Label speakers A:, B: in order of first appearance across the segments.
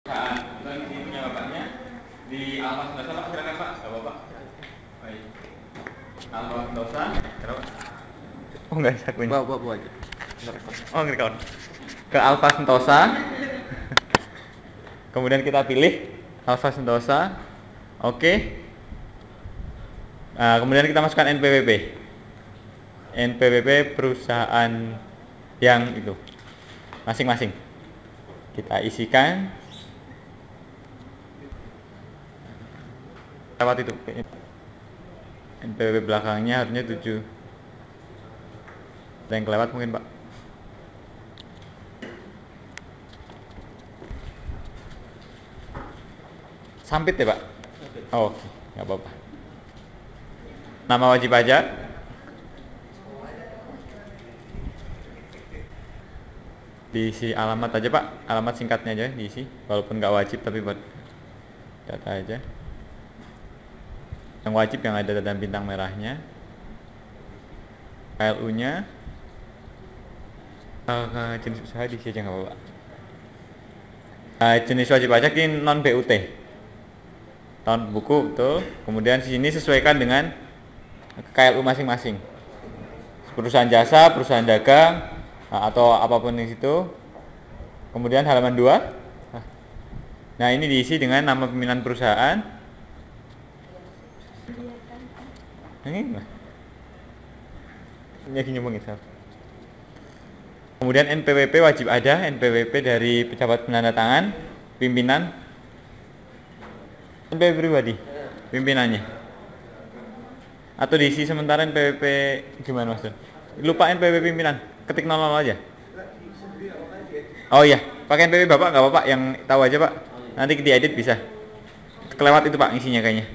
A: Dan di sini bapaknya di Alfa Sentosa Pak, silakan Pak, nggak apa-apa. Baik. Alfa Sentosa, kenapa? Oh nggak bisa kuenya.
B: Bawa aja.
A: Oh ngerekord. Ke Alfa Sentosa. Kemudian kita pilih Alfa Sentosa. Oke. Nah, kemudian kita masukkan NPWP. NPWP perusahaan yang itu masing-masing. Kita isikan lewat itu. NPWP belakangnya harusnya 7. Ada yang kelewat mungkin Pak. Sampit ya Pak? Oh, oke, nggak apa-apa. Nama wajib pajak, diisi alamat aja Pak, alamat singkatnya aja diisi, walaupun nggak wajib tapi buat data aja. Yang wajib yang ada tanda bintang merahnya, KLU-nya, jenis usaha diisi aja nggak apa-apa. Jenis wajib pajak ini non BUT, tahun buku betul. Kemudian di sini sesuaikan dengan KLU masing-masing, perusahaan jasa, perusahaan dagang, atau apapun di situ. Kemudian halaman 2. Nah, ini diisi dengan nama pimpinan perusahaan. Ini lagi nyambungin Sal. Kemudian NPWP wajib ada, NPWP dari pejabat penandatangan, pimpinan, NPWP pribadi, pimpinannya. Atau diisi sementara NPWP gimana Mas? Lupa NPWP pimpinan, ketik 00 aja. Oh iya, pakai NPWP Bapak nggak apa-apa, yang tahu aja Pak. Nanti diedit bisa. Kelewat itu Pak isinya kayaknya.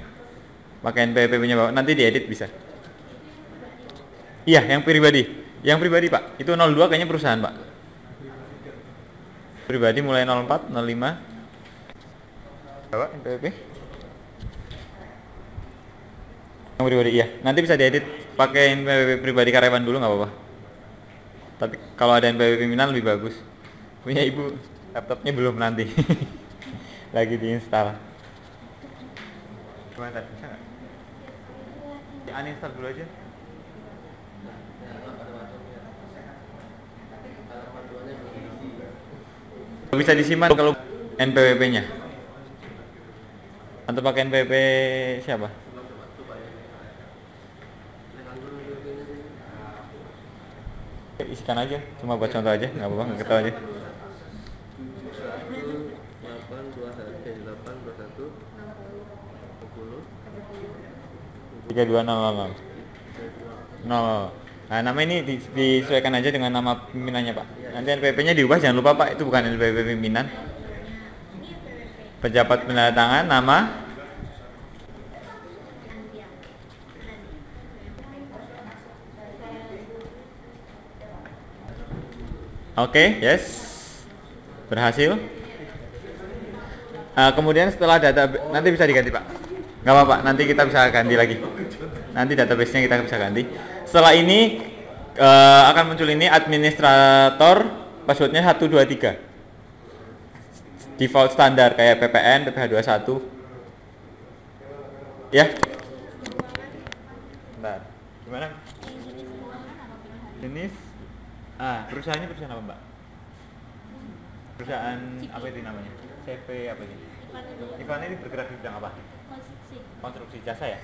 A: Pakai NPWP punya Bapak, nanti diedit bisa. Iya, yang pribadi. Yang pribadi Pak, itu 02 kayaknya perusahaan Pak. Pribadi mulai 04, 05. Bapak NPWP. Yang pribadi iya, nanti bisa diedit pakai NPWP pribadi karyawan dulu nggak apa-apa. Tapi kalau ada NPWP pimpinan lebih bagus. Punya ibu laptopnya belum nanti. Lagi diinstal. Gimana tadi? Bisa nggak? Ya, uninstall dulu aja. Bisa disimpan kalau NPWP-nya. Atau pakai NPWP siapa? Isikan aja, cuma buat contoh aja, nggak apa-apa, nggak ketawa aja. 3200. Nah, nama ini disesuaikan aja dengan nama pimpinannya Pak. Nanti NPWP-nya diubah, jangan lupa Pak, itu bukan NPWP pimpinan. Pejabat penandatangan, nama. Oke, yes, berhasil. Kemudian setelah data, nanti bisa diganti Pak. Nggak apa-apa, nanti kita bisa ganti lagi. Nanti database-nya kita bisa ganti. Setelah ini akan muncul ini administrator, passwordnya 123. Default standar kayak PPN, PPH21. Ya. Bentar. Gimana? Jenis perusahaannya perusahaan apa Mbak? Perusahaan apa itu namanya? CV apa ini? Ivan ini bergerak di bidang apa? Konstruksi jasa ya?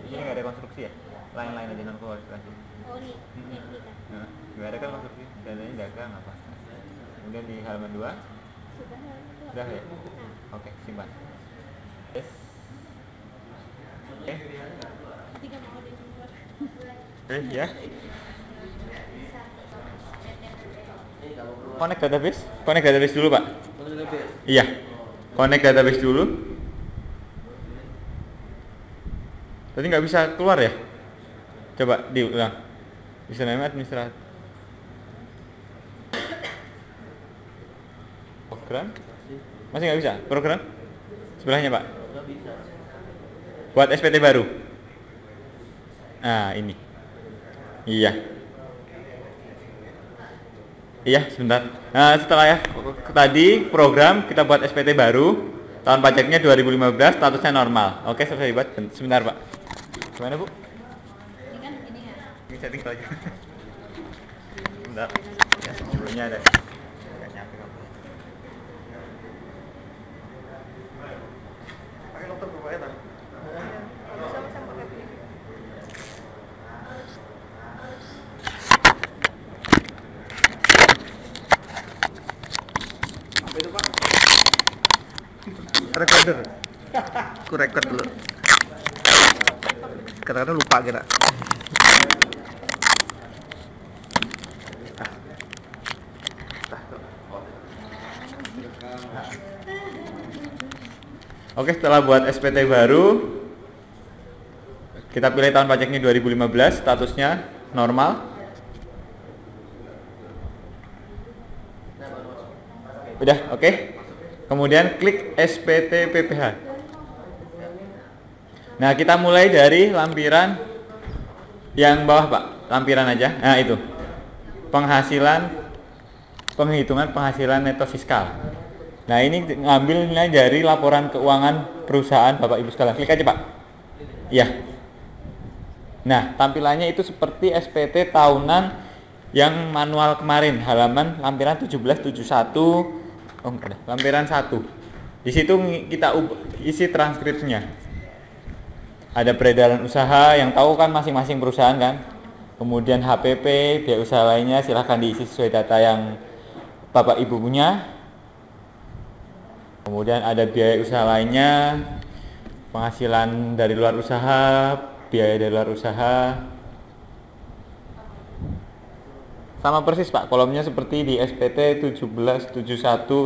A: Ini nggak ada konstruksi ya? Lain-lain aja non konstruksi.
C: Oh ini
A: Nah, nggak ada kan konstruksi? Jasanya dagang apa? Kemudian di halaman 2 sudah ya? Oke, simpan. Oke, ya. Connect database dulu Pak. Iya, connect database dulu. Tadi nggak bisa keluar ya? Coba diulang. Bisa namanya administrator. Program? Masih nggak bisa? Program? Sebelahnya Pak. Buat SPT baru. Nah ini. Iya. Iya sebentar. Nah setelah ya tadi program kita buat SPT baru, tahun pajaknya 2015, statusnya normal. Oke, selesai dibuat. Sebentar, Pak. Gimana, Bu?
B: Ini kan ini ya.
A: Ini setting aja. Sebentar. Ya, sebelumnya ada. Nggak nyampe kok. Pakai laptop berapa ya,
B: Sama-sama pakai ini.
A: Apa itu, Pak?
C: Recorder. Aku record dulu. Kadang-kadang lupa kita.
A: Oke, setelah buat SPT baru, kita pilih tahun pajaknya 2015, statusnya normal. Udah, oke. Kemudian klik SPT PPH. Nah, kita mulai dari lampiran yang bawah, Pak. Lampiran aja. Nah, itu. Penghitungan penghasilan neto fiskal. Nah, ini ngambilnya dari laporan keuangan perusahaan Bapak Ibu sekalian. Klik aja, Pak. Iya. Nah, tampilannya itu seperti SPT tahunan yang manual kemarin, halaman lampiran 1771. Oh, enggak ada. Lampiran 1. Di situ kita isi transkripsinya. Ada peredaran usaha yang tahu kan masing-masing perusahaan kan. Kemudian HPP, biaya usaha lainnya silahkan diisi sesuai data yang Bapak Ibu punya. Kemudian ada biaya usaha lainnya, penghasilan dari luar usaha, biaya dari luar usaha. Sama persis, Pak, kolomnya seperti di SPT 1771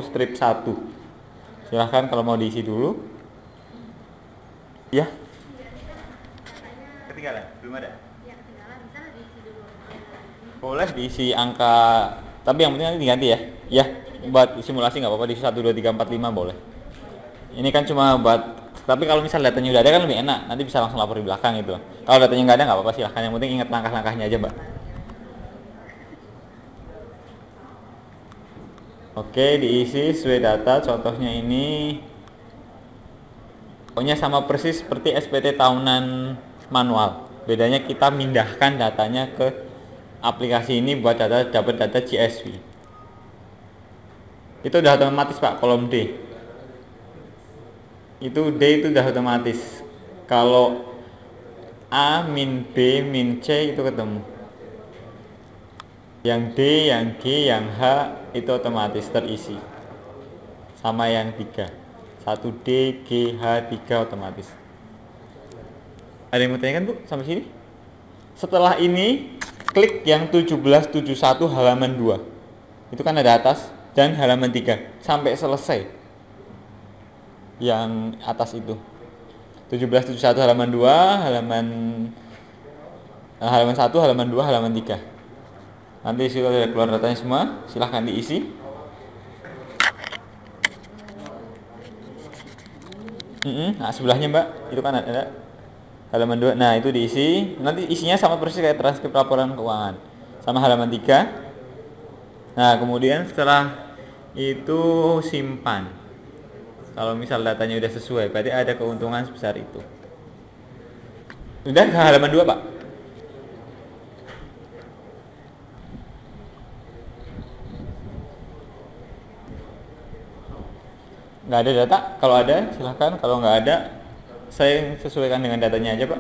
A: strip 1. Silahkan kalau mau diisi dulu. Ya. Ketinggalan? Belum ada?
B: Ya, ketinggalan. Bisa diisi dulu.
A: Boleh diisi angka, tapi yang penting nanti diganti ya. Ya, buat simulasi nggak apa-apa, diisi 1, 2, 3, 4, 5 boleh. Ini kan cuma buat, tapi kalau misal datanya udah ada kan lebih enak, nanti bisa langsung lapor di belakang gitu. Kalau datanya nggak ada nggak apa-apa, silahkan. Yang penting ingat langkah-langkahnya aja, Mbak. Oke, diisi sesuai data. Contohnya ini, pokoknya sama persis seperti SPT tahunan manual. Bedanya kita mindahkan datanya ke aplikasi ini buat dapat data CSV. Itu udah otomatis, Pak, kolom D. Itu D itu udah otomatis. Kalau A min B min C itu ketemu. Yang D, yang G, yang H itu otomatis terisi. Sama yang 3. 1D, G, H, 3 otomatis. Ada yang mau tanyakan, Bu, sampai sini? Setelah ini, klik yang 1771 halaman 2. Itu kan ada atas dan halaman 3 sampai selesai. Yang atas itu. 1771 halaman 2, halaman 1, halaman 2, halaman 3. Nanti sudah ada keluar datanya semua, silahkan diisi. Nah, sebelahnya, Mbak, itu kan ada halaman 2. Nah, itu diisi. Nanti isinya sama persis kayak transkrip laporan keuangan. Sama halaman 3. Nah, kemudian setelah itu simpan. Kalau misal datanya udah sesuai, berarti ada keuntungan sebesar itu. Udah ke halaman 2, Pak. Nggak ada data? Kalau ada silahkan, kalau nggak ada saya sesuaikan dengan datanya aja, Pak.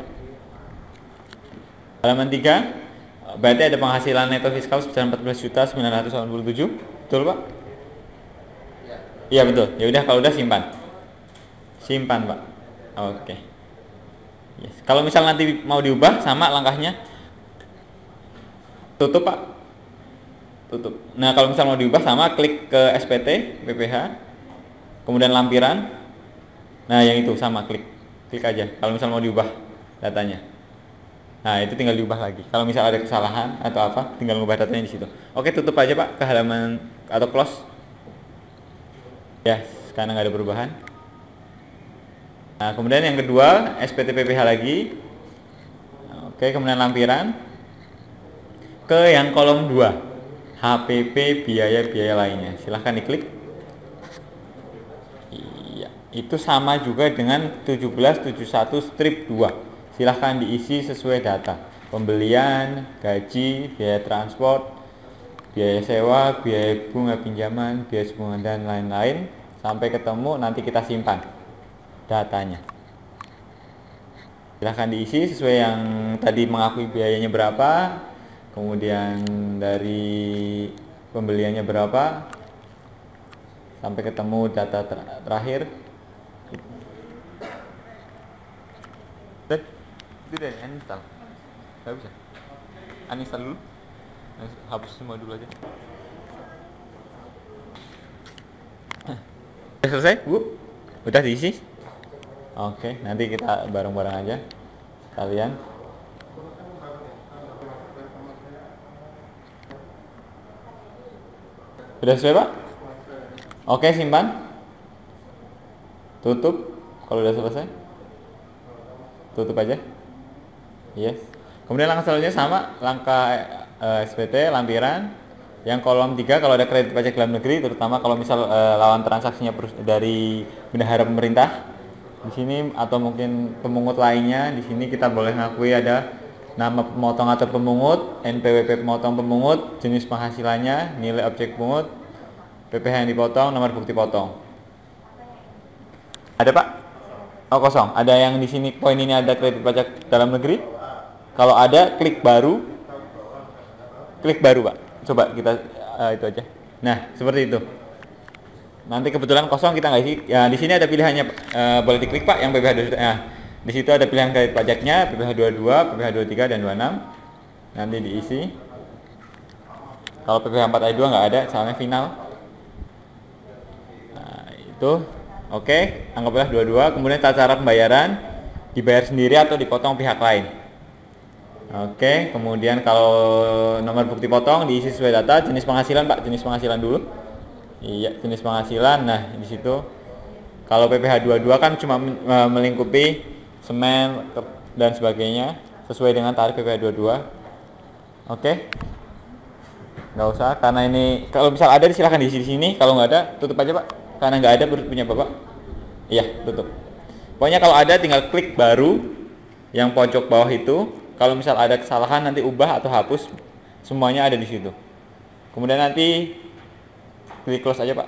A: Halaman 3 berarti ada penghasilan neto fiskal sebesar 14.987. Betul, Pak? Iya, betul. Ya udah, kalau udah simpan. Simpan, Pak. Oke. Yes. Kalau misal nanti mau diubah, sama langkahnya. Tutup, Pak. Tutup. Nah, kalau misal mau diubah, sama klik ke SPT PPH. Kemudian lampiran. Nah, yang itu sama, klik aja. Kalau misal mau diubah datanya. Nah, itu tinggal diubah lagi. Kalau misal ada kesalahan atau apa, tinggal mengubah datanya di situ. Oke, tutup aja, Pak, ke halaman atau close. Ya, sekarang nggak ada perubahan. Nah, kemudian yang kedua, SPT PPH lagi. Oke, kemudian lampiran. Ke yang kolom 2. HPP biaya-biaya lainnya. Silahkan diklik. itu sama juga dengan 1771 strip 2. Silahkan diisi sesuai data. Pembelian, gaji, biaya transport, biaya sewa, biaya bunga pinjaman, biaya bunga dan lain-lain. Sampai ketemu, nanti kita simpan datanya. Silahkan diisi sesuai yang tadi mengakui biayanya berapa, kemudian dari pembeliannya berapa, sampai ketemu data terakhir. Itu dari uninstall. Gak bisa. Uninstall dulu. Hapus semua dulu aja. Udah selesai, Bu? Udah diisi? Oke, nanti kita bareng-bareng aja kalian. Sudah selesai, Pak? Oke, simpan. Tutup kalau udah selesai. Tutup aja. Yes. Kemudian langkah selanjutnya sama, langkah SPT lampiran. Yang kolom 3 kalau ada kredit pajak dalam negeri, terutama kalau misal lawan transaksinya dari bendahara pemerintah di sini atau mungkin pemungut lainnya, di sini kita boleh ngakui ada nama pemotong atau pemungut, NPWP pemotong pemungut, jenis penghasilannya, nilai objek pungut, PPh yang dipotong, nomor bukti potong. Ada, Pak? Oh, kosong. Ada yang di sini poin ini ada kredit pajak dalam negeri? Kalau ada, klik baru. Klik baru, Pak. Coba kita itu aja. Nah, seperti itu. Nanti kebetulan kosong kita nggak isi. Ya, di sini ada pilihannya. Boleh diklik, Pak, yang PPh 22. Nah, di situ ada pilihan kredit pajaknya, PPh 22, PPh 23 dan 26. Nanti diisi. Kalau PPh 4 ayat 2 nggak ada, soalnya final. Nah, itu. Oke, anggaplah 22. Kemudian tata cara pembayaran, dibayar sendiri atau dipotong pihak lain. Oke, kemudian kalau nomor bukti potong diisi sesuai data. Jenis penghasilan, Pak, jenis penghasilan dulu. Iya, jenis penghasilan. Nah, di situ kalau PPh 22 kan cuma melingkupi semen dan sebagainya sesuai dengan tarif PPh 22. Oke. Nggak usah, karena ini kalau misal ada silahkan diisi di sini. Kalau nggak ada, tutup aja, Pak. Karena nggak ada punya Bapak. Iya, tutup. Pokoknya kalau ada tinggal klik baru yang pojok bawah itu. Kalau misal ada kesalahan nanti ubah atau hapus, semuanya ada di situ. Kemudian nanti klik close aja, Pak.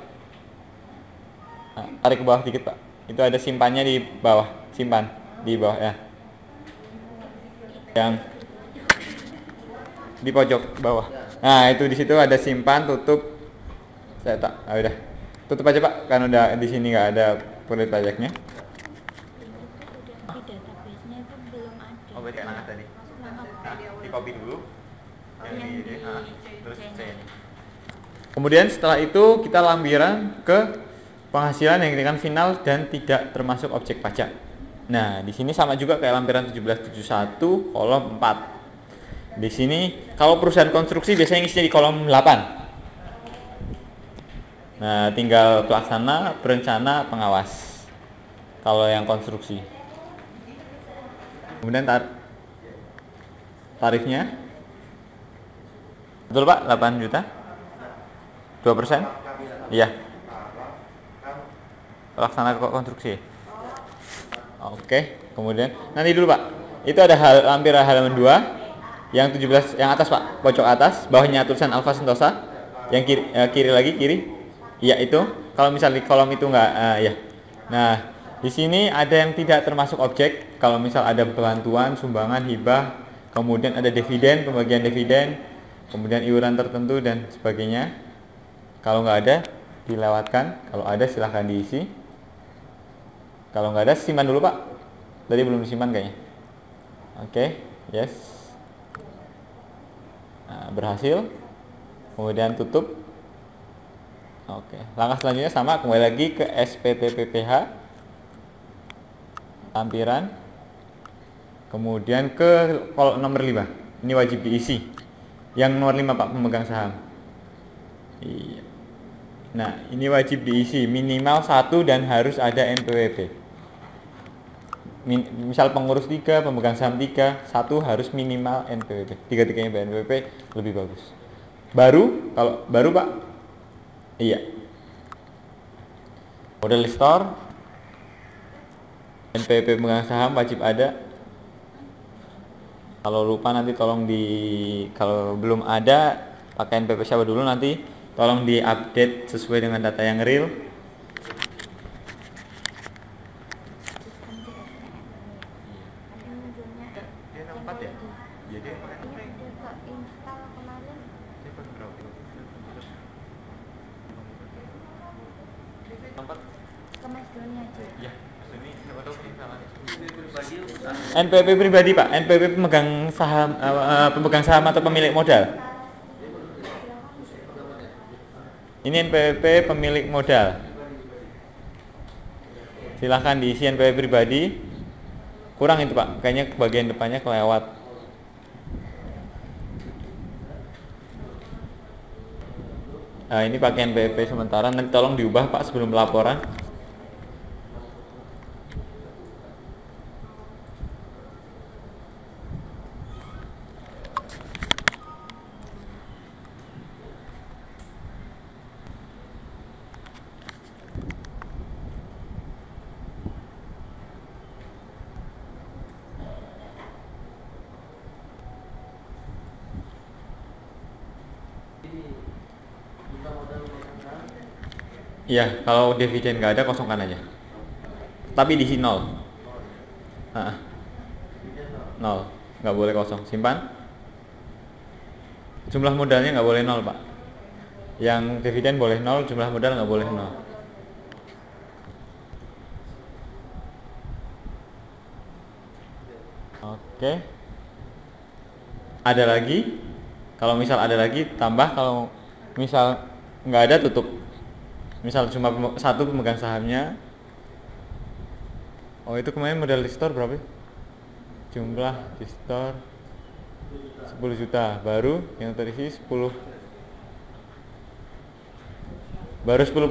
A: Nah, tarik ke bawah dikit, Pak. Itu ada simpannya di bawah, simpan di bawah ya. Yang di pojok bawah. Nah, itu di situ ada simpan, tutup. Saya tak, udah. Tutup aja, Pak, karena udah di sini nggak ada kredit pajaknya.
B: Di database-nya itu belum ada.
A: Oh, berarti anak tadi. Di copy dulu. Terus C. Kemudian setelah itu kita lampiran ke penghasilan yang dikatakan final dan tidak termasuk objek pajak. Nah, di sini sama juga kayak lampiran 1771 kolom 4. Di sini kalau perusahaan konstruksi biasanya ngisinya di kolom 8. Nah, tinggal pelaksana, perencana, pengawas. Kalau yang konstruksi. Kemudian tarifnya. Betul, Pak? 8 juta. 2%? Iya. Pelaksana konstruksi. Oke, kemudian nanti dulu, Pak. Itu ada lampiran halaman 2 yang 17 yang atas, Pak, pojok atas, bawahnya tulisan Alfa Sentosa. Yang kiri lagi, kiri. Iya, itu. Kalau misal di kolom itu enggak ya. Nah, di sini ada yang tidak termasuk objek. Kalau misal ada bantuan, sumbangan, hibah, kemudian ada dividen, pembagian dividen, kemudian iuran tertentu dan sebagainya. Kalau nggak ada, dilewatkan. Kalau ada, silahkan diisi. Kalau nggak ada, simpan dulu, Pak. Tadi belum disimpan kayaknya. Oke, yes. Nah, berhasil. Kemudian tutup. Oke, langkah selanjutnya sama, kembali lagi ke SPT PPh. Lampiran. Kemudian ke kolom nomor 5. Ini wajib diisi. Yang nomor 5, Pak, pemegang saham. Iya. Nah, ini wajib diisi minimal 1 dan harus ada NPWP. Misal pengurus 3, pemegang saham 3, 1 harus minimal NPWP. 3-3-nya NPWP lebih bagus. Baru, kalau baru, Pak. Iya. Model store. NPWP pemegang saham wajib ada. Kalau lupa nanti tolong kalau belum ada pakai NPWP siapa dulu, nanti tolong diupdate sesuai dengan data yang real. NPWP pribadi Pak, NPWP pemegang saham atau pemilik modal. Ini NPWP pemilik modal. Silahkan diisi NPWP pribadi. Kurang itu Pak, kayaknya bagian depannya kelewat. Nah, ini pakai NPWP sementara, nanti tolong diubah Pak sebelum laporan. Iya, kalau dividen nggak ada kosongkan aja. Tapi diisi 0. Nol, nggak boleh kosong. Simpan. Jumlah modalnya nggak boleh 0 Pak. Yang dividen boleh 0, jumlah modal nggak boleh 0. Oke. Ada lagi? Kalau misal ada lagi tambah, kalau misal nggak ada tutup. Misal cuma satu pemegang sahamnya. Oh, itu kemarin modal di store berapa? Jumlah di store 10 juta, baru yang terisi 10. Baru 10%.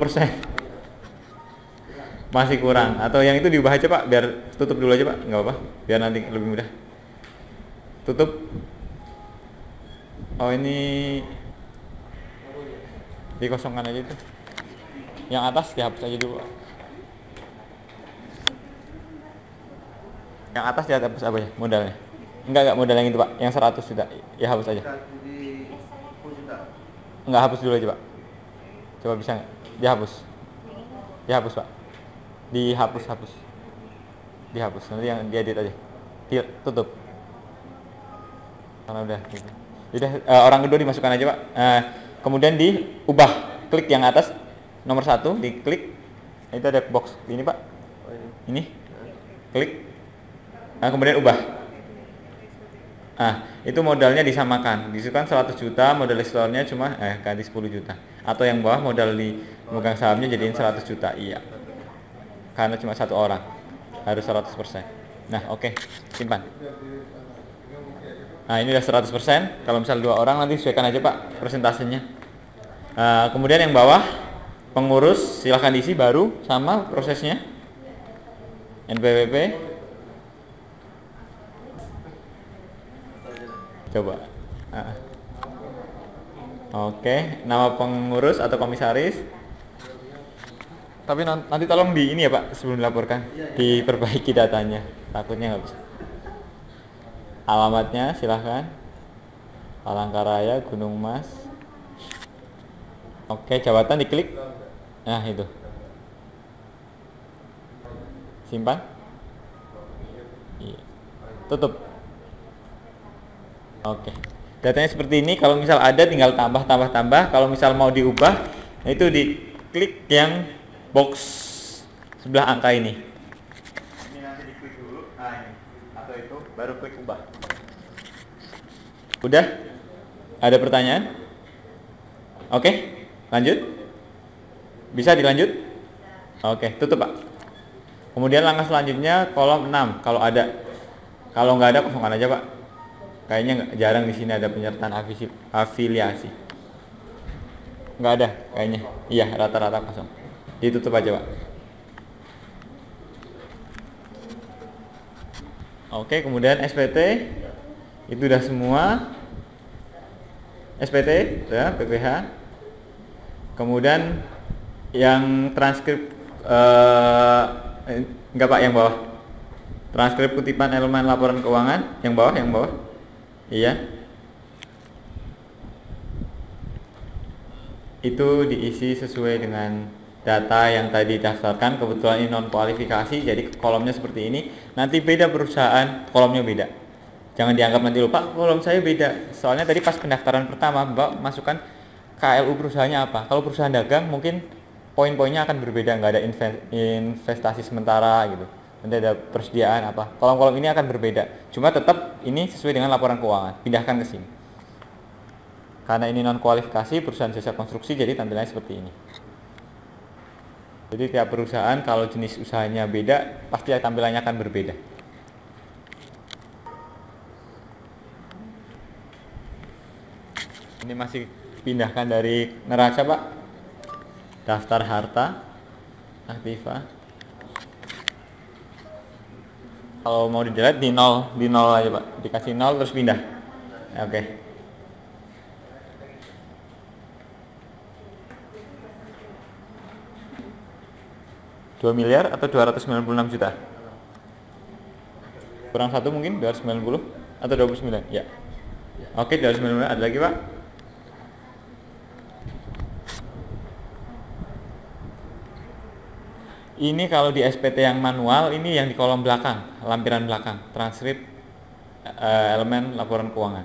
A: Masih kurang, atau yang itu diubah aja Pak, biar tutup dulu aja Pak, nggak apa-apa, biar nanti lebih mudah. Tutup. Oh, ini dikosongkan aja itu. Yang atas dihapus aja dulu. Yang atas dihapus apa ya modalnya? Enggak modal yang itu Pak, yang 100 juta. Ya hapus aja. Enggak, hapus dulu aja Pak. Coba bisa nggak? Dihapus Pak. Dihapus. Nanti yang diedit aja. Tutup. Karena udah gitu. Udah, orang kedua dimasukkan aja Pak. Kemudian diubah. Klik yang atas nomor 1, diklik. Itu ada box ini Pak. Ini. Klik. Nah, kemudian ubah. Itu modalnya disamakan. Disitu kan 100 juta, modal store-nya cuma ganti 10 juta. Atau yang bawah modal di memegang sahamnya jadiin 100 juta. Iya. Karena cuma satu orang. Harus 100%. Nah, oke. Simpan. Nah, ini udah 100%. Kalau misal 2 orang nanti sesuaikan aja Pak persentasenya. Kemudian yang bawah pengurus silahkan diisi baru sama prosesnya. NPWP. Coba. Oke, nama pengurus atau komisaris. Tapi nanti tolong di ini ya Pak, sebelum dilaporkan diperbaiki datanya. Takutnya nggak bisa. Alamatnya silahkan. Palangkaraya, Gunung Mas. Oke, jabatan diklik. Nah, itu. Simpan. Iya. Tutup. Oke. Datanya seperti ini. Kalau misal ada tinggal tambah. Kalau misal mau diubah, nah itu diklik yang box sebelah angka ini. Ini nanti diklik dulu. Ini. Atau itu baru klik ubah. Udah? Ada pertanyaan? Oke. Lanjut? Bisa dilanjut? Oke, tutup Pak. Kemudian langkah selanjutnya kolom 6 kalau ada. Kalau nggak ada kosongkan aja Pak. Kayaknya jarang di sini ada penyertaan afiliasi. Nggak ada kayaknya. Iya, rata-rata kosong. Ditutup aja Pak. Oke, kemudian SPT itu udah semua. SPT ya, PPH. Kemudian yang transkrip enggak Pak, yang bawah. Transkrip kutipan elemen laporan keuangan yang bawah. Iya. Itu diisi sesuai dengan data yang tadi didaftarkan. Kebetulan ini non kualifikasi, jadi kolomnya seperti ini. Nanti beda perusahaan, kolomnya beda. Jangan dianggap nanti lupa, kolom saya beda. Soalnya tadi pas pendaftaran pertama Mbak masukkan KLU perusahaannya apa. Kalau perusahaan dagang mungkin poin-poinnya akan berbeda, nggak ada investasi sementara gitu. Nanti ada persediaan apa. Kolom-kolom ini akan berbeda. Cuma tetap ini sesuai dengan laporan keuangan. Pindahkan ke sini. Karena ini non kualifikasi perusahaan jasa konstruksi, jadi tampilannya seperti ini. Jadi tiap perusahaan kalau jenis usahanya beda, pasti tampilannya akan berbeda. Ini masih pindahkan dari neraca Pak. Daftar harta, aktiva. Kalau mau di delete di nol aja Pak. Dikasih 0 terus pindah. Oke. $2 miliar atau 296 juta? Kurang satu mungkin 290 atau 29 ya. Oke, 290. Ada lagi Pak? Ini kalau di SPT yang manual, ini yang di kolom belakang, lampiran belakang, transkrip elemen laporan keuangan.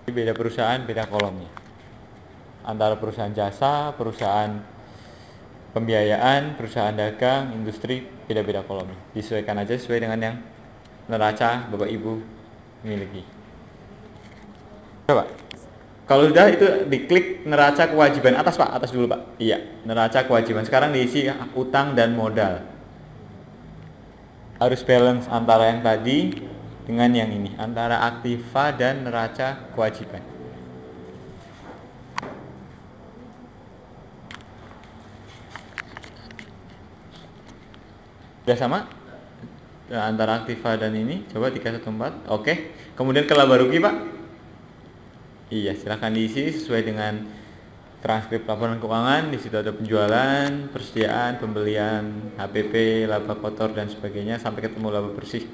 A: Ini beda perusahaan, beda kolomnya. Antara perusahaan jasa, perusahaan pembiayaan, perusahaan dagang, industri, beda-beda kolomnya. Disesuaikan aja sesuai dengan yang neraca Bapak Ibu miliki. Coba. Kalau sudah itu diklik neraca kewajiban atas Pak, atas dulu Pak. Iya, neraca kewajiban. Sekarang diisi utang dan modal. Harus balance antara yang tadi dengan yang ini, antara aktiva dan neraca kewajiban. Sudah sama? Nah, antara aktiva dan ini, coba 314. Oke. Kemudian ke laba rugi Pak. Iya, silahkan diisi sesuai dengan transkrip laporan keuangan. Di situ ada penjualan, persediaan, pembelian, HPP, laba kotor dan sebagainya sampai ketemu laba bersih.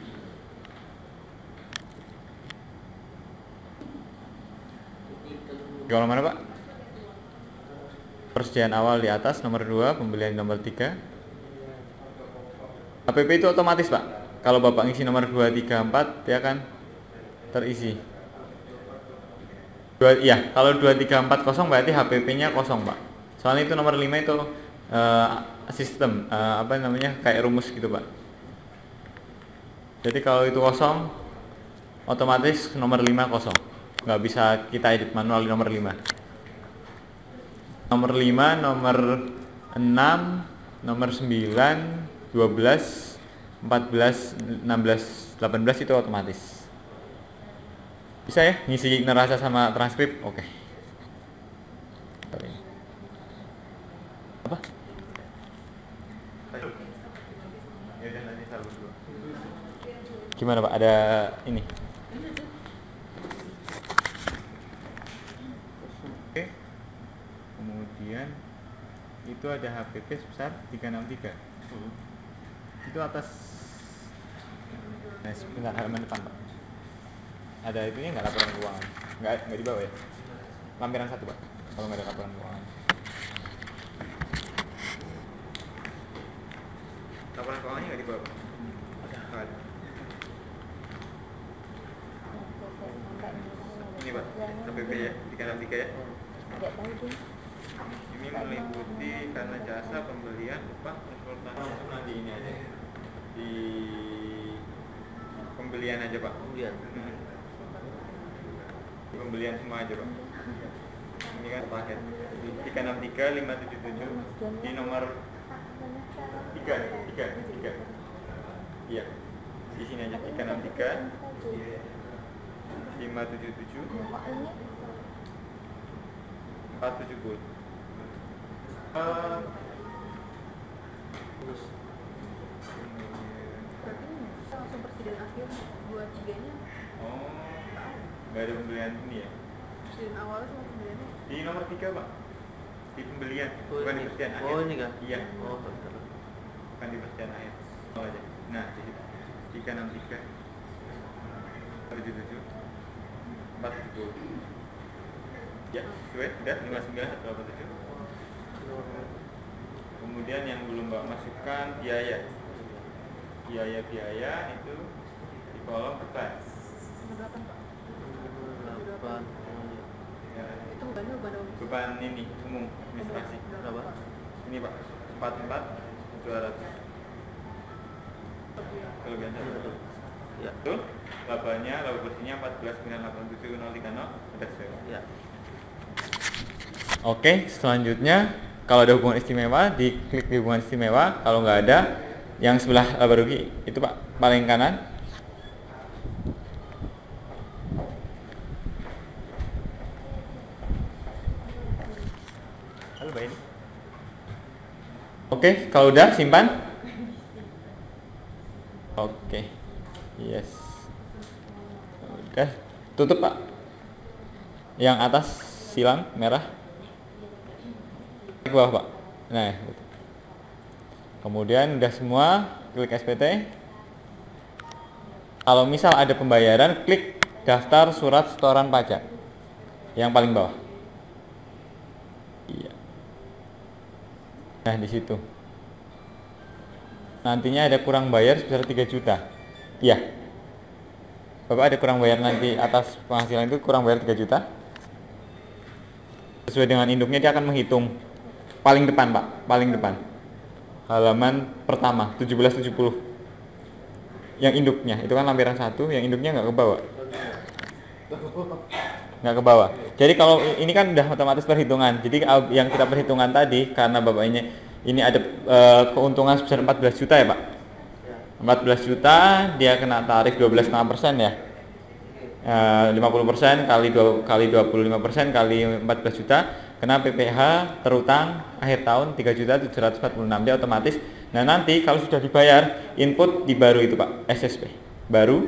A: Kolom mana Pak? Persediaan awal di atas nomor 2, pembelian nomor 3. HPP itu otomatis Pak. Kalau Bapak ngisi nomor 2, 3, 4 dia akan terisi. Iya, kalau 2340 berarti HPP-nya kosong Pak. Soalnya itu nomor 5 itu sistem apa namanya kayak rumus gitu Pak. Jadi kalau itu kosong, otomatis nomor 5 kosong. Nggak bisa kita edit manual di nomor 5. Nomor 5, nomor 6, nomor 9, 12, 14, 16, 18 itu otomatis. Bisa ya ngisi neraca sama transkrip? Oke. Apa? Gimana Pak? Ada ini? Oke. Kemudian itu ada HPP sebesar 363. Itu atas. Nah, sebentar halaman depan Pak. Ada itunya nggak laporan keuangan? Nggak di bawah ya? Lampiran 1 Pak, kalau nggak ada laporan keuangan. Laporan keuangannya nggak di bawah? Ada. Ini Pak, HPP ya, 363 ya? Ini meliputi karena jasa, pembelian, upah, konsultasi. Nanti ini aja di pembelian aja Pak. Pembelian semua aja Pak. Ini kan paket 363 577 di nomor 3. Iya, di sini aja 363 577 470. Terus
D: langsung persediaan akhir 23-nya.
A: oh, nggak ada pembelian ini ya?
D: Persediaan awalnya sama pembeliannya
A: Di nomor 3 Pak, di pembelian, bukan di persediaan akhir.
C: Oh ini kan?
A: Iya,
C: Oh betul.
A: bukan di persediaan akhir. Oh aja. Nah, di situ 363 77 470. Ya, sesuai, udah 59187. Kemudian yang belum Mbak masukkan biaya itu di kolom beban.
D: Nomor 8 Pak.
A: Ya,
D: Itu bebannya beban umum.
A: beban ini umum administrasi.
C: Berapa?
A: Ini Pak 44 200. Kelebihan satu.
C: Ya.
A: Betul? Laba bersihnya 14.987.030 udah sesuai.
C: Ya.
A: Oke, selanjutnya kalau ada hubungan istimewa, diklik di hubungan istimewa. Kalau nggak ada, yang sebelah laba rugi itu Pak, paling kanan. Halo Mbak ini. Oke, kalau udah simpan. Oke, yes. Udah, tutup Pak. Yang atas silang merah. Ke bawah Pak. Nah, gitu. Kemudian udah semua, klik SPT. Kalau misal ada pembayaran, klik daftar surat setoran pajak yang paling bawah. Iya. Nah, di situ. Nantinya ada kurang bayar sebesar 3 juta. Iya. Bapak ada kurang bayar nanti atas penghasilan itu kurang bayar 3 juta. Sesuai dengan induknya dia akan menghitung. Paling depan Pak, paling depan. Halaman pertama 1770. Yang induknya, itu kan lampiran 1, yang induknya nggak ke bawah. Nggak ke bawah. Jadi kalau ini kan udah otomatis perhitungan. Jadi yang kita perhitungan tadi karena Bapak ini ada keuntungan sebesar 14 juta ya Pak. 14 juta dia kena tarif 12,5% ya. 50% kali 25% kali 14 juta kena PPh terutang akhir tahun 3.746.000 dia otomatis. Nah nanti kalau sudah dibayar input di baru itu Pak, SSP baru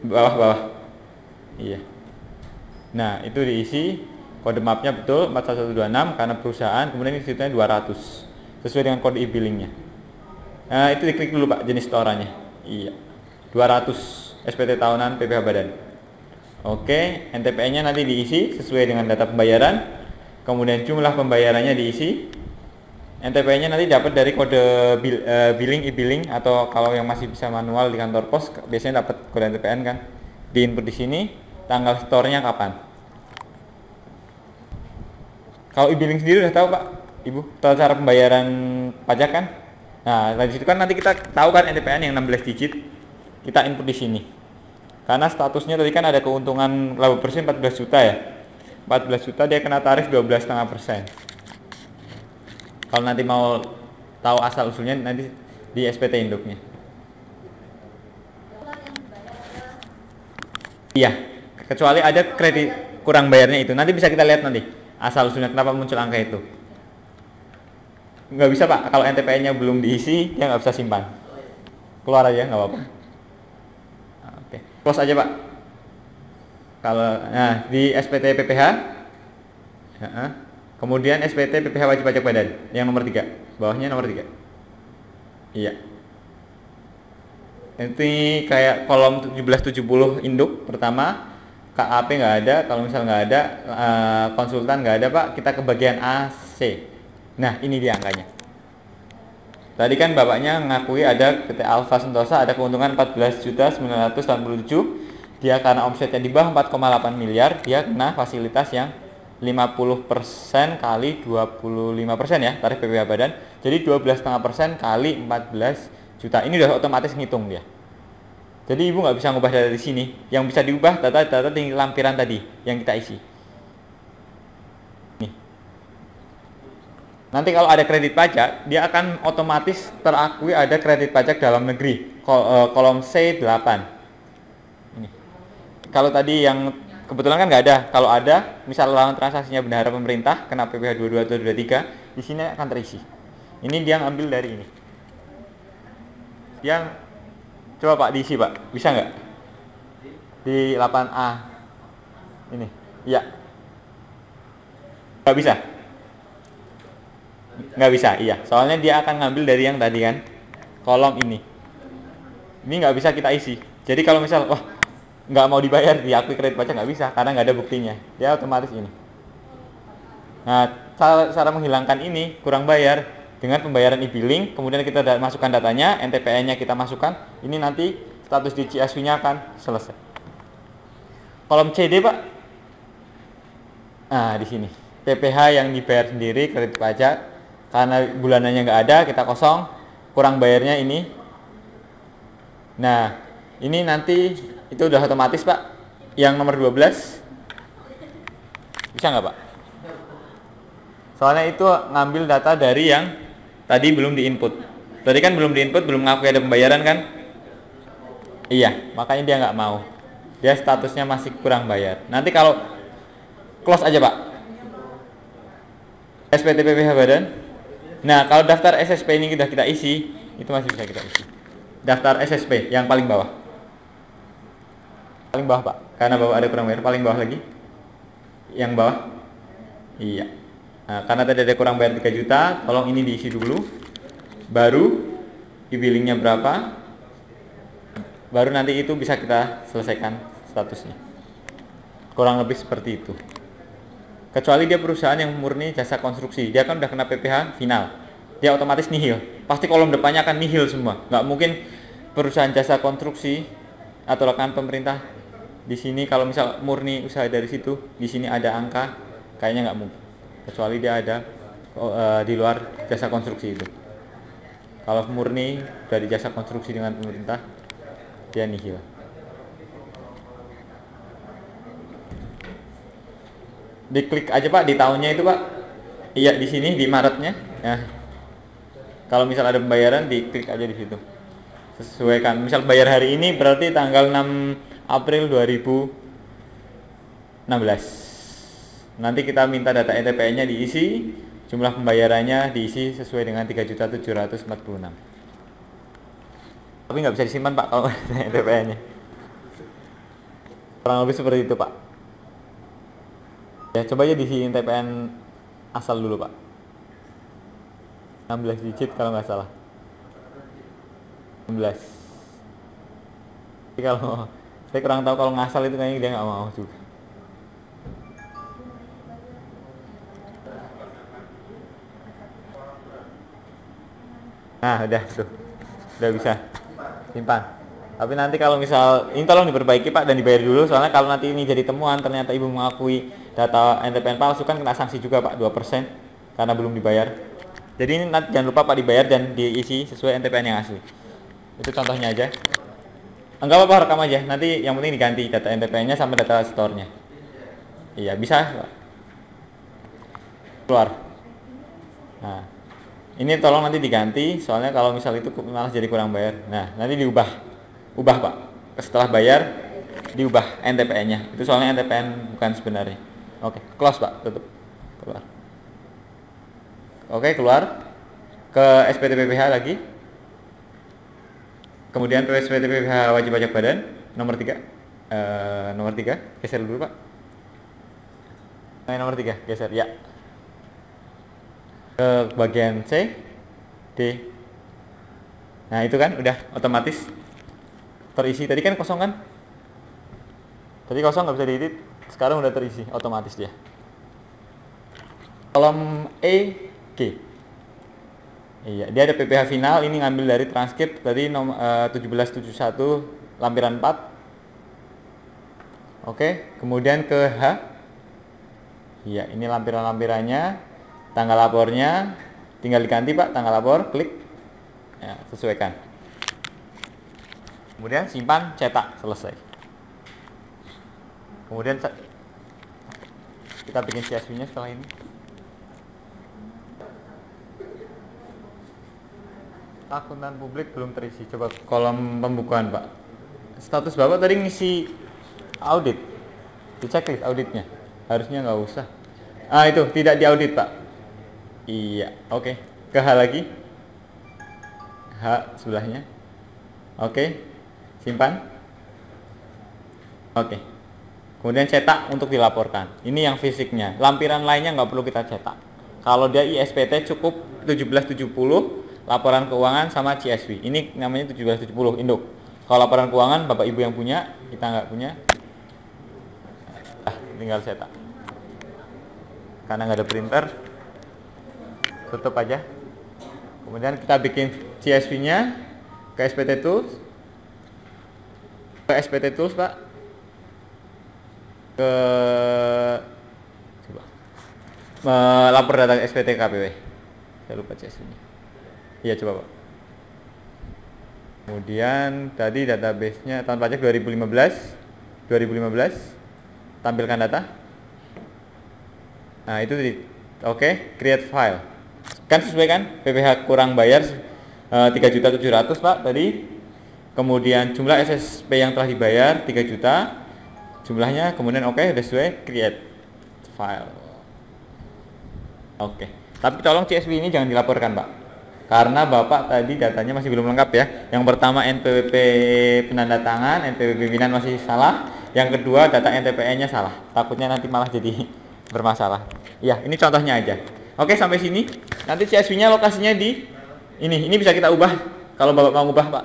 A: bawah. Iya. Nah itu diisi kode mapnya betul 41126 karena perusahaan, kemudian institutnya 200 sesuai dengan kode e-billingnya. Nah itu diklik dulu Pak jenis setorannya. Iya 200 SPT tahunan PPh badan. Oke, NTPN nya nanti diisi sesuai dengan data pembayaran. Kemudian jumlah pembayarannya diisi. NTPN nya nanti dapat dari kode billing e-billing, atau kalau yang masih bisa manual di kantor pos biasanya dapat kode NTPN kan. Di input di sini tanggal store-nya kapan. Kalau e-billing sendiri udah tahu Pak, Ibu, tahu cara pembayaran pajak kan? Nah, dari situ kan nanti kita tahu kan NTPN yang 16 digit. Kita input di sini. Karena statusnya tadi kan ada keuntungan laba bersih 14 juta ya. 14 juta dia kena tarif 12,5%. Kalau nanti mau tahu asal usulnya nanti di SPT induknya. Iya, kecuali ada kredit kurang bayarnya itu. Nanti bisa kita lihat nanti asal usulnya kenapa muncul angka itu. Nggak bisa Pak, kalau NTPN-nya belum diisi dia nggak bisa simpan. Keluar aja nggak apa-apa. Oke, close aja Pak. Kalau nah di SPT PPh, kemudian SPT PPh wajib pajak badan yang nomor 3, bawahnya nomor 3. Iya. Nanti kayak kolom 1770 induk pertama, KAP nggak ada, kalau misal nggak ada, konsultan nggak ada Pak, kita ke bagian AC. Nah ini dia angkanya. Tadi kan bapaknya ngakui ada PT Alfa Sentosa ada keuntungan 14.987. Dia karena omsetnya di bawah 4,8 miliar, dia kena fasilitas yang 50% kali 25% ya, tarif PPh badan. Jadi 12,5% kali 14 juta. Ini udah otomatis ngitung dia. Jadi Ibu nggak bisa ngubah data di sini. Yang bisa diubah data-data di lampiran tadi yang kita isi. Nih. Nanti kalau ada kredit pajak, dia akan otomatis terakui ada kredit pajak dalam negeri. Kolom C8. Kalau tadi yang kebetulan kan nggak ada. Kalau ada, misal lawan transaksinya bendahara pemerintah kena PPh 22 atau 23, di sini akan terisi. Ini dia ngambil dari ini. Yang coba Pak diisi Pak, bisa nggak? Di 8A ini, iya. Nggak bisa? Nggak bisa, iya. Soalnya dia akan ngambil dari yang tadi kan, kolom ini. Ini nggak bisa kita isi. Jadi kalau misal, wah nggak mau dibayar, diakui kredit pajak nggak bisa, karena nggak ada buktinya. Dia otomatis ini. Nah, cara menghilangkan ini, kurang bayar, dengan pembayaran e-billing, kemudian kita masukkan datanya, NTPN-nya kita masukkan, ini nanti status di CSV-nya akan selesai. Kolom CD, Pak. Nah, di sini. PPh yang dibayar sendiri, kredit pajak, karena bulanannya nggak ada, kita kosong, kurang bayarnya ini. Nah, ini nanti itu udah otomatis, Pak. Yang nomor 12 bisa nggak, Pak? Soalnya itu ngambil data dari yang tadi belum diinput. Tadi kan belum diinput, belum ngakui ada pembayaran kan? Iya, makanya dia nggak mau. Dia statusnya masih kurang bayar. Nanti kalau close aja, Pak. SPT PPh Badan. Nah, kalau daftar SSP ini sudah kita isi, itu masih bisa kita isi. Daftar SSP yang paling bawah. Paling bawah, Pak. Karena bawah ada kurang bayar, paling bawah lagi. Yang bawah. Iya. Nah, karena tadi ada kurang bayar 3 juta, tolong ini diisi dulu. Baru e-billingnya berapa? Baru nanti itu bisa kita selesaikan statusnya. Kurang lebih seperti itu. Kecuali dia perusahaan yang murni jasa konstruksi, dia kan udah kena PPh final, dia otomatis nihil. Pasti kolom depannya akan nihil semua. Nggak mungkin perusahaan jasa konstruksi atau rekan pemerintah di sini kalau misal murni usaha dari situ, di sini ada angka, kayaknya nggak mungkin. Kecuali dia ada di luar jasa konstruksi itu. Kalau murni dari jasa konstruksi dengan pemerintah, dia nihil. Diklik aja, Pak, di tahunnya itu, Pak. Iya, di sini di Maretnya. Nah, kalau misal ada pembayaran, diklik aja di situ. Sesuaikan. Misal bayar hari ini berarti tanggal 6 April 2016. Nanti kita minta data NTPN-nya diisi, jumlah pembayarannya diisi sesuai dengan 3.746. Tapi nggak bisa disimpan, Pak, kalau NTPN-nya. Kurang lebih seperti itu, Pak. Ya, coba aja diisi NTPN asal dulu, Pak. 16 digit kalau nggak salah. 16. Tapi kalau saya kurang tahu, kalau ngasal itu kayaknya dia nggak mau juga. Nah, udah tuh. Udah bisa. Simpan. Tapi nanti kalau misal ini tolong diperbaiki, Pak, dan dibayar dulu, soalnya kalau nanti ini jadi temuan ternyata Ibu mengakui data NTPN palsu kan kena sanksi juga, Pak, 2% karena belum dibayar. Jadi ini nanti jangan lupa, Pak, dibayar dan diisi sesuai NTPN yang asli. Itu contohnya aja. Enggak apa-apa, rekam aja. Nanti yang penting diganti data NTPN-nya sama data store-nya. Iya, bisa, Pak. Keluar. Nah, ini tolong nanti diganti, soalnya kalau misal itu malah jadi kurang bayar. Nah, nanti diubah. Ubah, Pak. Setelah bayar diubah NTPN-nya. Itu soalnya NTPN bukan sebenarnya. Oke, close, Pak, tutup. Keluar. Oke, keluar. Ke SPT PPh lagi. Kemudian SPT PPh wajib pajak badan nomor 3. Nomor 3, geser dulu, Pak. Nomor 3, geser, ya. Ke bagian C, D. Nah, itu kan udah otomatis terisi. Tadi kan kosong kan? Tadi kosong nggak bisa diedit, sekarang udah terisi otomatis dia. Kolom E, G. Iya, dia ada PPh final, ini ngambil dari transkrip tadi nomor 1771 lampiran 4. Oke, kemudian ke H. Iya, ini lampiran-lampirannya, tanggal lapornya, tinggal diganti, Pak, tanggal lapor, klik. Ya, sesuaikan. Kemudian simpan, cetak, selesai. Kemudian kita bikin CSV-nya setelah ini. Akuntan publik belum terisi. Coba kolom pembukuan, Pak. Status Bapak tadi ngisi audit. Dicek auditnya. Harusnya nggak usah. Ah, itu tidak diaudit, Pak. Iya, oke. Ke H lagi. H sebelahnya. Oke. Simpan. Oke. Kemudian cetak untuk dilaporkan. Ini yang fisiknya. Lampiran lainnya nggak perlu kita cetak. Kalau dia ISPT cukup 1770, laporan keuangan sama CSV. Ini namanya 1770 induk. Kalau laporan keuangan Bapak Ibu yang punya, kita nggak punya. Tinggal cetak. Karena nggak ada printer, tutup aja. Kemudian kita bikin CSV-nya ke SPT Tools. Ke SPT Tools, Pak. Ke coba melapor data SPT KPW. Saya lupa CSV-nya. Iya, coba, Pak. Kemudian tadi database-nya tahun pajak 2015 tampilkan data. Nah, itu oke, create file. Kan sesuai kan? PPh kurang bayar 3.700.000 Pak tadi. Kemudian jumlah SSP yang telah dibayar 3 juta. Jumlahnya kemudian oke, udah sesuai, create file. Oke. Tapi tolong CSV ini jangan dilaporkan, Pak. Karena Bapak tadi datanya masih belum lengkap ya. Yang pertama NPWP penandatangan, NPWP pimpinan masih salah. Yang kedua data NTPN-nya salah. Takutnya nanti malah jadi bermasalah. Ya, ini contohnya aja. Oke, sampai sini. Nanti CSV-nya lokasinya di ini. Ini bisa kita ubah. Kalau Bapak mau ubah, Pak,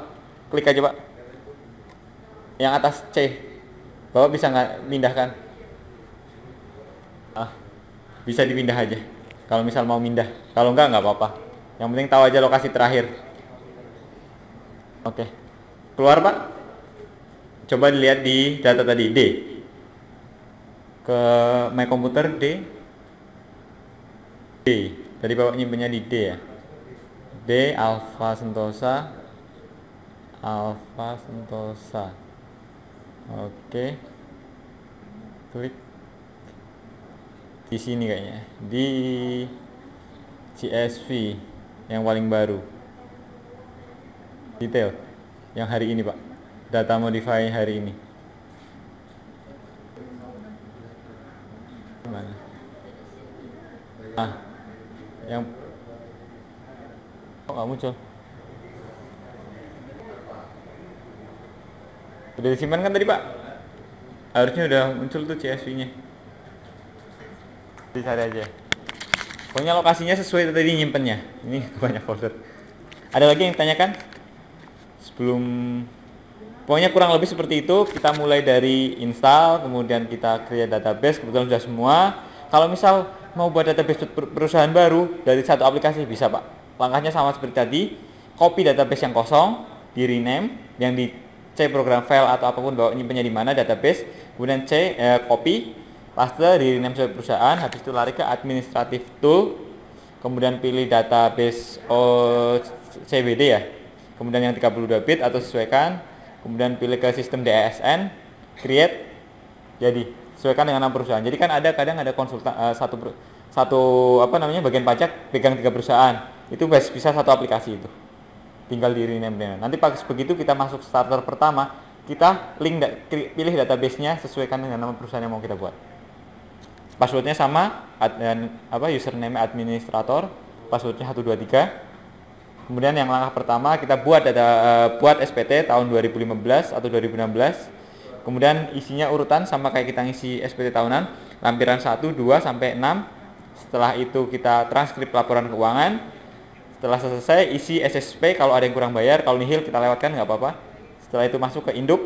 A: klik aja, Pak. Yang atas C. Bapak bisa nggak pindahkan? Bisa dipindah aja. Kalau misal mau pindah. Kalau nggak apa-apa. Yang penting tahu aja lokasi terakhir. Oke. Keluar, Pak. Coba dilihat di data tadi D. Ke My Computer D. Tadi Bapak nyimpennya di D ya. D Alpha Sentosa. Oke. Klik di sini kayaknya. Di CSV yang paling baru. Detail yang hari ini, Pak. Data modify hari ini. Mana? Yang kok nggak muncul? Udah disimpan kan tadi, Pak? Harusnya udah muncul tuh CSV-nya. Dicari aja. Pokoknya lokasinya sesuai tadi nyimpennya. Ini banyak folder. Ada lagi yang tanyakan? Sebelum, pokoknya kurang lebih seperti itu. Kita mulai dari install, kemudian kita create database. Kebetulan sudah semua. Kalau misal mau buat database perusahaan baru dari satu aplikasi bisa, Pak. Langkahnya sama seperti tadi. Copy database yang kosong, di rename, yang di C program file atau apapun bawa nyimpennya di mana database. Kemudian C copy, paste di rename sesuai perusahaan. Habis itu lari ke administrative tool. Kemudian pilih database CBD ya. Kemudian yang 32 bit atau sesuaikan. Kemudian pilih ke sistem DASN, create, jadi sesuaikan dengan nama perusahaan. Jadi kan ada kadang ada konsultan satu apa namanya bagian pajak pegang 3 perusahaan. Itu bisa satu aplikasi itu. Tinggal di rename. Nanti pas begitu kita masuk starter pertama, kita pilih database-nya sesuaikan dengan nama perusahaan yang mau kita buat. Passwordnya sama, username administrator, passwordnya 123. Kemudian yang langkah pertama kita buat SPT tahun 2015 atau 2016. Kemudian isinya urutan sama kayak kita ngisi SPT tahunan, lampiran 1, 2 sampai 6. Setelah itu kita transkrip laporan keuangan. Setelah selesai isi SSP, kalau ada yang kurang bayar, kalau nihil kita lewatkan nggak apa-apa. Setelah itu masuk ke induk,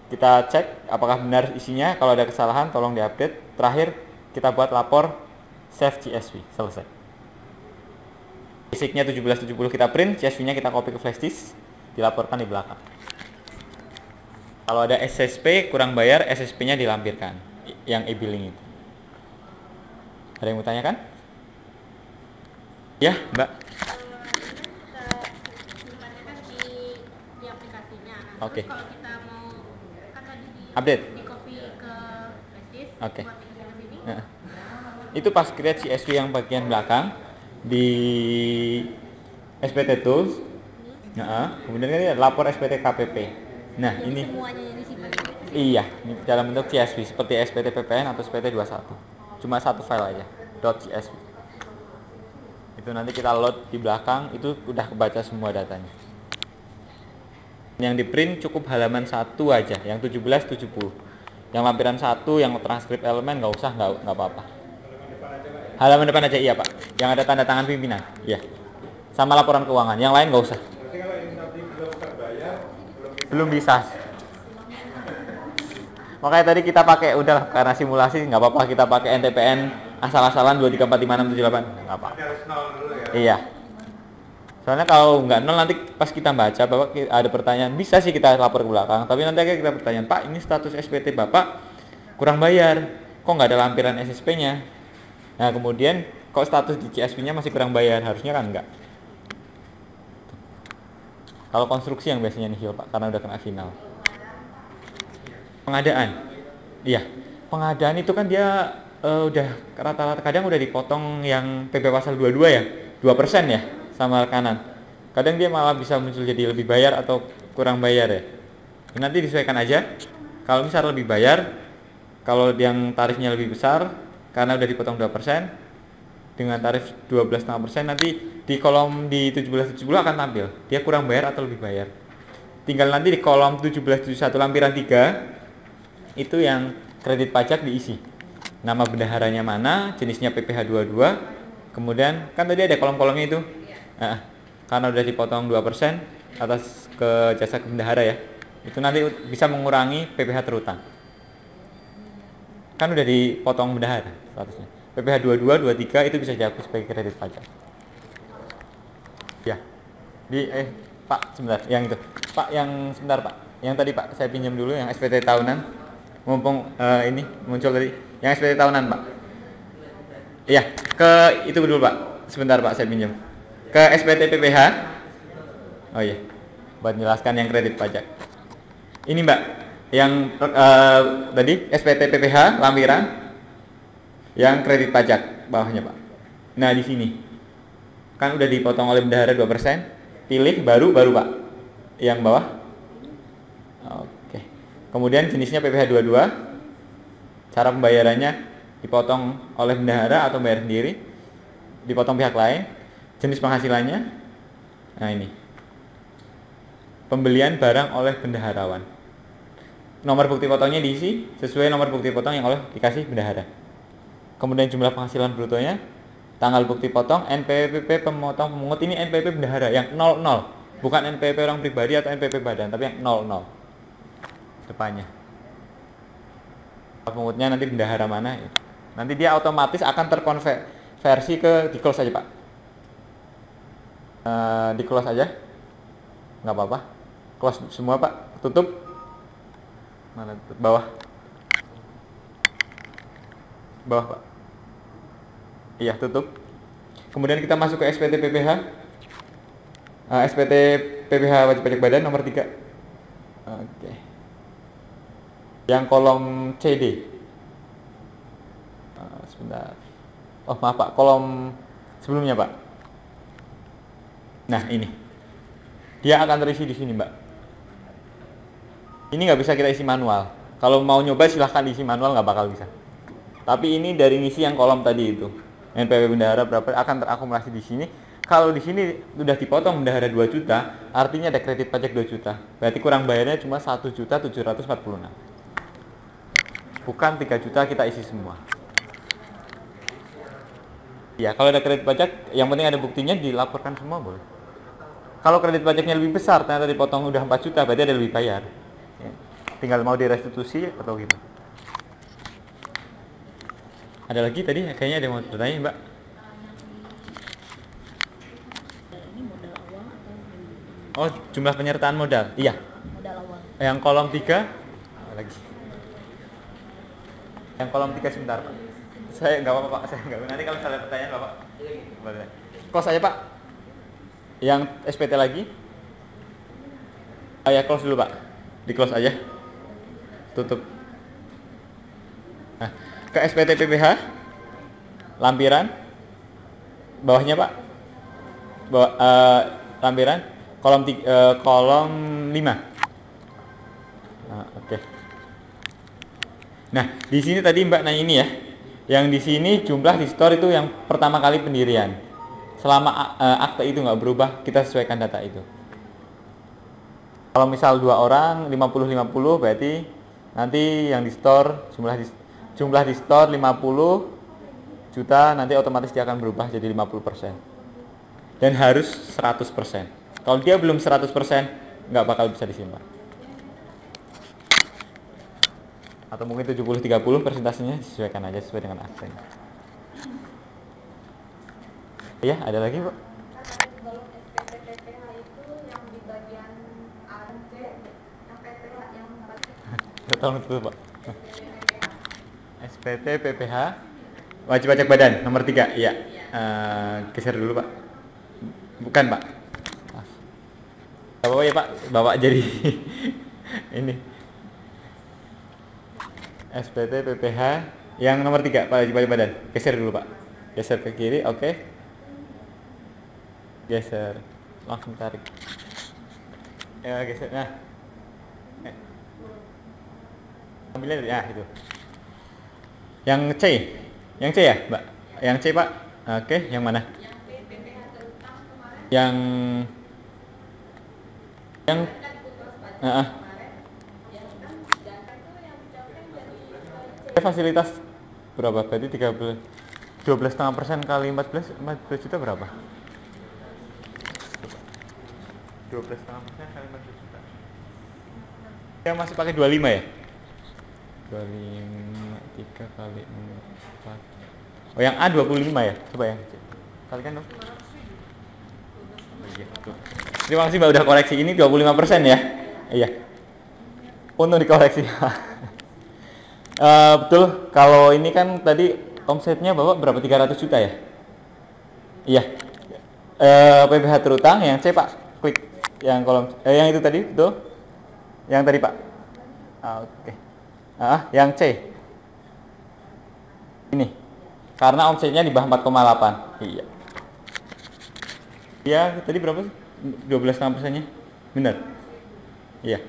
A: kita cek apakah benar isinya. Kalau ada kesalahan tolong diupdate. Terakhir kita buat lapor save CSV, selesai. Basicnya 1770 kita print, CSV-nya kita copy ke flash disk, dilaporkan di belakang. Kalau ada SSP kurang bayar, SSP-nya dilampirkan, yang e-billing itu. Ada yang mau tanyakan? Ya, Mbak.
D: Di aplikasinya.
A: Oke.
D: Kalau kita mau kan tadi
A: Update.
D: di copy ke flash disk,
A: Oke.
D: buat di sini.
A: Nah, itu pas create CSV yang bagian belakang di SPT Tools. Nah, kemudian ini lapor SPT KPP. Nah,
D: Jadi
A: ini
D: semuanya yang disimpan.
A: iya, ini dalam bentuk CSV seperti SPT PPN atau SPT 21. Cuma satu file aja, .csv. Itu nanti kita load di belakang, itu udah kebaca semua datanya. Yang di print cukup halaman 1 aja, yang 1770. Yang lampiran 1, yang transkrip elemen nggak usah, nggak apa-apa. Halaman depan aja, iya Pak. Yang ada tanda tangan pimpinan, iya. Sama laporan keuangan, yang lain nggak usah. Belum bisa. Makanya tadi kita pakai udah karena simulasi nggak apa-apa kita pakai NTPN asal-asalan 2345678 nggak apa-apa. Iya. Soalnya kalau nggak nol nanti pas kita baca Bapak ada pertanyaan bisa sih kita lapor ke belakang, tapi nanti akan kita pertanyaan Pak ini status SPT Bapak kurang bayar, kok nggak ada lampiran SSP-nya? Nah kemudian kok status di CSP-nya masih kurang bayar, harusnya kan enggak. Kalau konstruksi yang biasanya nihil Pak karena udah kena final. Pengadaan, iya pengadaan itu kan dia udah rata-rata kadang udah dipotong yang PP pasal 22 ya 2% ya sama rekanan. Kadang dia malah bisa muncul jadi lebih bayar atau kurang bayar ya. Nanti disesuaikan aja. Kalau misal lebih bayar, kalau yang tarifnya lebih besar karena udah dipotong 2% dengan tarif 12,5% nanti di kolom di 1770 akan tampil dia kurang bayar atau lebih bayar. Tinggal nanti di kolom 1771 lampiran 3 itu yang kredit pajak diisi. Nama bendaharanya mana, jenisnya PPh 22. Kemudian kan tadi ada kolom-kolomnya itu. Nah, karena udah dipotong 2% atas ke jasa bendahara ya. Itu nanti bisa mengurangi PPh terutang. Kan udah dipotong bendahara statusnya. PPh 22, 23 itu bisa dihapus sebagai kredit pajak. Ya. Pak, sebentar, yang itu. Pak, yang sebentar, Pak. Yang tadi, Pak, saya pinjam dulu yang SPT tahunan. Mumpung ini muncul tadi. Yang SPT tahunan, Pak. Iya, ke itu dulu, Pak. Sebentar, Pak, saya pinjam. Ke SPT PPh. Oh iya. Buat menjelaskan yang kredit pajak. Ini, Mbak, yang tadi SPT PPh lampiran yang kredit pajak bawahnya Pak. Nah di sini kan udah dipotong oleh bendahara 2%, pilih baru Pak yang bawah. Oke. Kemudian jenisnya PPh 22, cara pembayarannya dipotong oleh bendahara atau bayar sendiri, dipotong pihak lain, jenis penghasilannya. Nah ini pembelian barang oleh bendaharawan. Nomor bukti potongnya diisi sesuai nomor bukti potong yang oleh dikasih bendahara. Kemudian jumlah penghasilan brutonya, tanggal bukti potong, NPWP pemotong pemungut ini NPWP bendahara yang 00, bukan NPWP orang pribadi atau NPWP badan, tapi yang 00 depannya. Pemungutnya nanti bendahara mana? Nanti dia otomatis akan terkonversi ke di close aja Pak. Di close aja, nggak apa-apa. Close semua Pak, tutup. Mana tutup? Bawah Pak. Iya, tutup. Kemudian kita masuk ke SPT PPh. SPT PPh wajib pajak badan nomor 3. Oke. Yang kolom CD. Sebentar. Oh, maaf Pak, kolom sebelumnya Pak. Nah, ini. Dia akan terisi di sini, Mbak. Ini nggak bisa kita isi manual. Kalau mau nyoba silahkan isi manual, nggak bakal bisa. Tapi ini dari ngisi yang kolom tadi itu. NPWP bendahara berapa akan terakumulasi di sini. Kalau di sini sudah dipotong bendahara 2 juta, artinya ada kredit pajak 2 juta. Berarti kurang bayarnya cuma 1.746. Bukan 3 juta kita isi semua. Ya, kalau ada kredit pajak, yang penting ada buktinya dilaporkan semua boleh. Kalau kredit pajaknya lebih besar, ternyata dipotong udah 4 juta, berarti ada lebih bayar. Ya. Tinggal mau direstitusi atau gitu. Ada lagi tadi kayaknya ada yang mau bertanya Mbak.
B: Ini modal awal atau
A: Oh jumlah penyertaan modal. Iya.
B: modal awal?
A: Yang kolom 3 lagi. Yang kolom 3 sebentar Pak. Saya nggak apa-apa Pak. Saya nggak. Nanti kalau ada pertanyaan Bapak. Boleh. Close aja Pak. Yang SPT lagi. Ya close dulu Pak. Di close aja. Tutup. Nah, ke SPT PPh lampiran bawahnya Pak. Lampiran kolom 5. Nah, oke. Nah, di sini tadi Mbak nanya ini ya. Yang di sini jumlah di store itu yang pertama kali pendirian. Selama akte itu nggak berubah, kita sesuaikan data itu. Kalau misal 2 orang 50-50 berarti nanti yang di store jumlah di store 50 juta nanti otomatis dia akan berubah jadi 50%. Dan harus 100%. Kalau dia belum 100% nggak bakal bisa disimpan. Atau mungkin 70-30 persentasenya disesuaikan aja sesuai dengan aksen. Iya, ada lagi, Bu?
D: Kalau SPT-PPH itu yang di bagian A dan C, yang PPH yang
A: Tolong itu, Pak. SPT PPH wajib pajak badan nomor 3. Iya. Geser dulu, Pak. Bukan, Pak. Bapak ya, Pak. Bapak jadi ini. SPT PPH yang nomor 3, Pak, wajib pajak badan. Geser dulu, Pak. Geser ke kiri, oke. Geser. Langsung tarik. Ya, geser. Nah. Ambilnya dari itu. Yang C. Yang C ya, Mbak? Yang C, Pak. Oke, yang mana? Yang fasilitas berapa? Berarti 12,5% kali 14 juta berapa? 12,5% kali 14 juta. Yang masih pakai 25 ya? 25 3 kali 4. Oh, yang A 25 ya? Coba yang C. Kalikan dong. Iya, betul. Terima kasih Mbak udah koreksi. Ini 25% ya? Iya. Untung dikoreksi. Betul. Kalau ini kan tadi omsetnya Bapak berapa? 300 juta ya? Iya. PPH terutang yang C, Pak. Klik yang kolom yang itu tadi, betul? Yang tadi, Pak. Oke. Yang C. Ini. Karena omsetnya di bawah 4,8. Iya. Iya, tadi berapa sih? 12,5%-nya. Benar. Iya.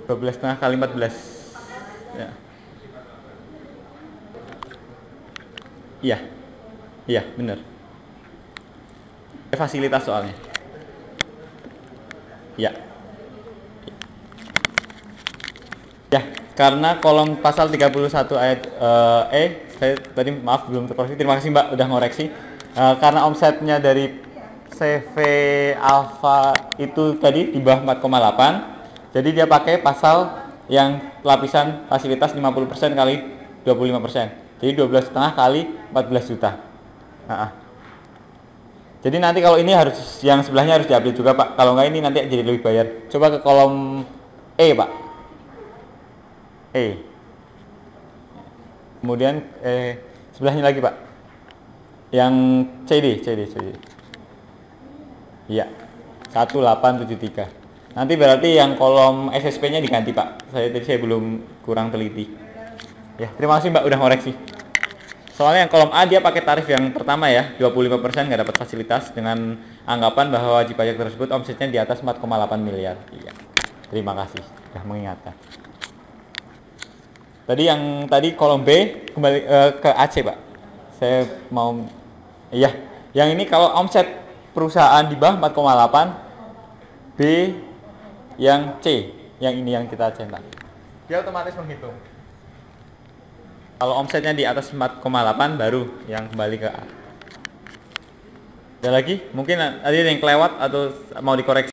A: 12,5 kali 14. Ya. Iya. Iya, benar. Fasilitas soalnya. Iya. Ya, karena kolom pasal 31 ayat saya tadi maaf belum terkoreksi. Terima kasih Mbak udah ngoreksi. Karena omsetnya dari CV Alpha itu tadi di bawah 4,8. Jadi dia pakai pasal yang lapisan fasilitas 50% kali 25%. Jadi 12,5 kali 14 juta. Jadi nanti kalau ini harus yang sebelahnya harus diupdate juga, Pak. Kalau nggak ini nanti jadi lebih bayar. Coba ke kolom E, Pak. E. Kemudian sebelahnya lagi, Pak. Yang CD. Iya. 1873. Nanti berarti yang kolom SSP-nya diganti, Pak. Saya belum kurang teliti. Ya, terima kasih Mbak udah ngoreksi. Soalnya yang kolom A dia pakai tarif yang pertama ya, 25% nggak dapat fasilitas dengan anggapan bahwa wajib pajak tersebut omsetnya di atas 4,8 miliar. Iya. Terima kasih sudah mengingatkan. Tadi kolom B kembali ke AC, Pak. Saya mau yang ini kalau omset perusahaan di bawah 4,8, B yang C, yang ini yang kita centang. Dia otomatis menghitung. Kalau omsetnya di atas 4,8 baru yang kembali ke A. Ada lagi? Mungkin ada yang kelewat atau mau dikoreksi?